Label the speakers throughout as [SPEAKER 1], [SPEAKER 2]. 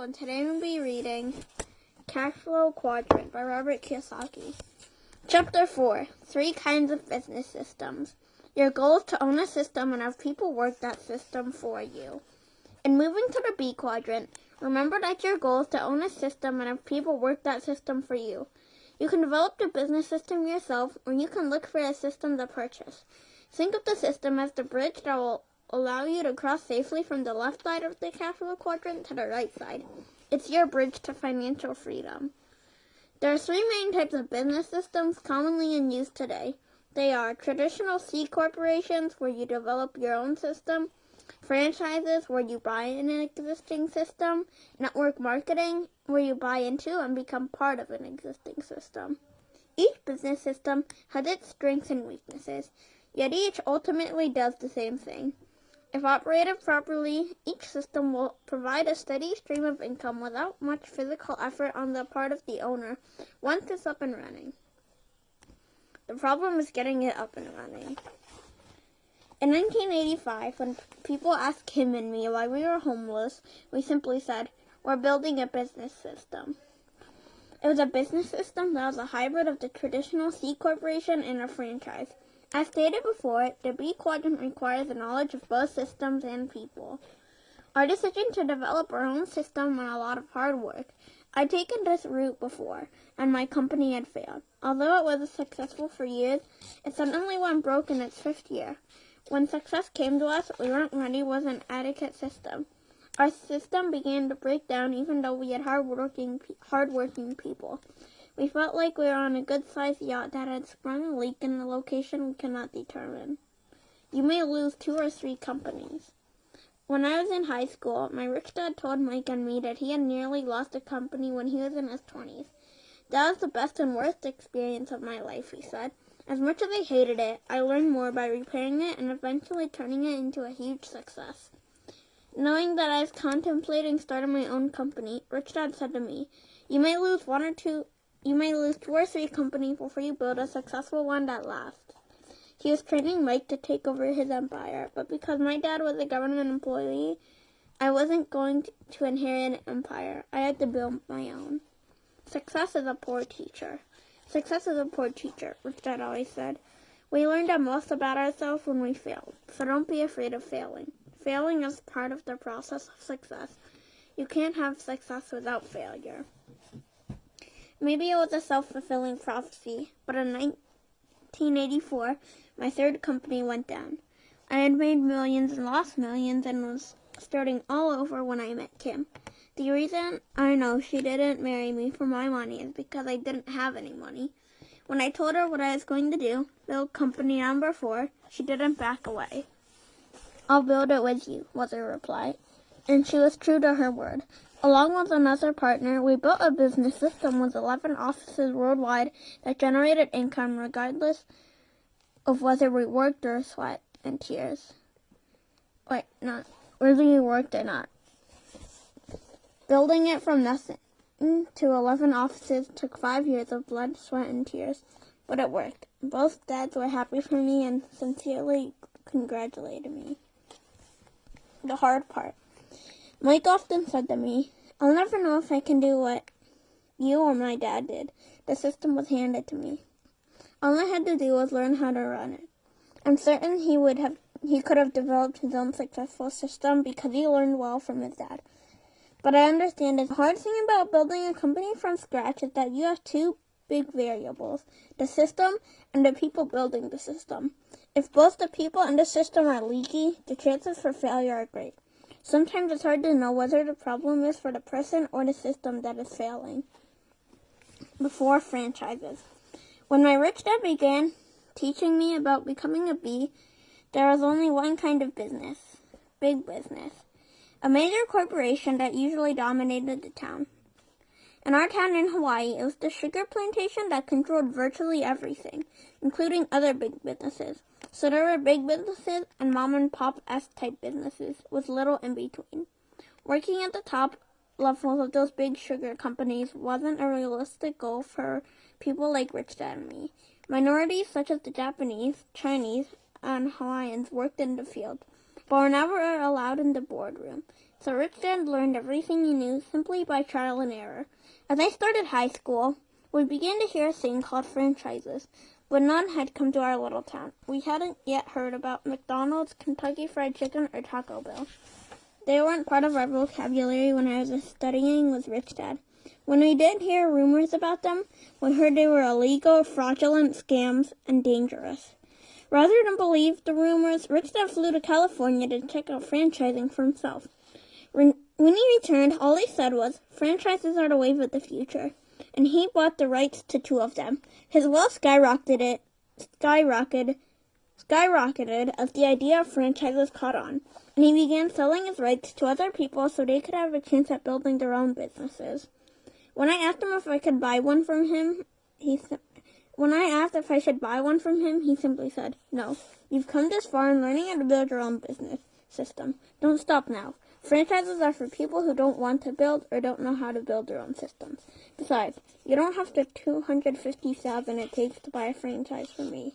[SPEAKER 1] and today we'll be reading Cashflow Quadrant by Robert Kiyosaki. Chapter 4, 3 Kinds of Business Systems. Your goal is to own a system and have people work that system for you. In moving to the B Quadrant, remember that your goal is to own a system and have people work that system for you. You can develop the business system yourself, or you can look for a system to purchase. Think of the system as the bridge that will allow you to cross safely from the left side of the Cashflow Quadrant to the right side. It's your bridge to financial freedom. There are 3 main types of business systems commonly in use today. They are traditional C corporations, where you develop your own system, franchises, where you buy an existing system, network marketing, where you buy into and become part of an existing system. Each business system has its strengths and weaknesses, yet each ultimately does the same thing. If operated properly, each system will provide a steady stream of income without much physical effort on the part of the owner once it's up and running. The problem is getting it up and running. In 1985, when people asked him and me why we were homeless, we simply said, "We're building a business system." It was a business system that was a hybrid of the traditional C corporation and a franchise. As stated before, the B Quadrant requires a knowledge of both systems and people. Our decision to develop our own system meant a lot of hard work. I'd taken this route before, and my company had failed. Although it was successful for years, it suddenly went broke in its 5th year. When success came to us, we weren't ready with an adequate system. Our system began to break down even though we had hard-working people. We felt like we were on a good-sized yacht that had sprung a leak in a location we could not determine. You may lose 2 or 3 companies. When I was in high school, my rich dad told Mike and me that he had nearly lost a company when he was in his 20s. That was the best and worst experience of my life, he said. As much as I hated it, I learned more by repairing it and eventually turning it into a huge success. Knowing that I was contemplating starting my own company, Rich Dad said to me, You may lose 2 or 3 companies before you build a successful one that lasts. He was training Mike to take over his empire, but because my dad was a government employee, I wasn't going to inherit an empire. I had to build my own. Success is a poor teacher. Success is a poor teacher, Rich Dad always said. We learn the most about ourselves when we fail, so don't be afraid of failing. Failing is part of the process of success. You can't have success without failure. Maybe it was a self-fulfilling prophecy, but in 1984, my 3rd company went down. I had made millions and lost millions and was starting all over when I met Kim. The reason I know she didn't marry me for my money is because I didn't have any money. When I told her what I was going to do, build company number 4, she didn't back away. I'll build it with you, was her reply, and she was true to her word. Along with another partner, we built a business system with 11 offices worldwide that generated income regardless of whether we worked or sweat and tears. Whether you worked or not. Building it from nothing to 11 offices took 5 years of blood, sweat, and tears, but it worked. Both dads were happy for me and sincerely congratulated me. The hard part. Mike often said to me, I'll never know if I can do what you or my dad did. The system was handed to me. All I had to do was learn how to run it. I'm certain he could have developed his own successful system because he learned well from his dad. But I understand the hard thing about building a company from scratch is that you have 2 big variables, the system and the people building the system. If both the people and the system are leaky, the chances for failure are great. Sometimes it's hard to know whether the problem is for the person or the system that is failing. Before franchises. When my rich dad began teaching me about becoming a B, there was only one kind of business, big business. A major corporation that usually dominated the town. In our town in Hawaii, it was the sugar plantation that controlled virtually everything, including other big businesses. So there were big businesses and mom-and-pop-esque type businesses with little in between. Working at the top levels of those big sugar companies wasn't a realistic goal for people like Rich Dad and me. Minorities such as the Japanese, Chinese, and Hawaiians worked in the field, but were never allowed in the boardroom. So Rich Dad learned everything he knew simply by trial and error. As I started high school, we began to hear a thing called franchises, but none had come to our little town. We hadn't yet heard about McDonald's, Kentucky Fried Chicken, or Taco Bell. They weren't part of our vocabulary when I was studying with Rich Dad. When we did hear rumors about them, we heard they were illegal, fraudulent scams, and dangerous. Rather than believe the rumors, Rich Dad flew to California to check out franchising for himself. When he returned, all he said was, "Franchises are the wave of the future," and he bought the rights to 2 of them. His wealth skyrocketed as the idea of franchises caught on, and he began selling his rights to other people so they could have a chance at building their own businesses. When I asked him if I could buy one from him, he simply said, "No, you've come this far in learning how to build your own business system. Don't stop now. Franchises are for people who don't want to build or don't know how to build their own systems. Besides, you don't have the $250,000 it takes to buy a franchise from me."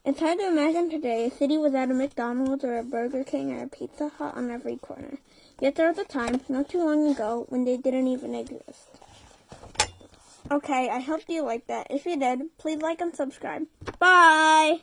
[SPEAKER 1] It's hard to imagine today a city without a McDonald's or a Burger King or a Pizza Hut on every corner. Yet there was a time, not too long ago, when they didn't even exist. Okay, I hope you liked that. If you did, please like and subscribe. Bye!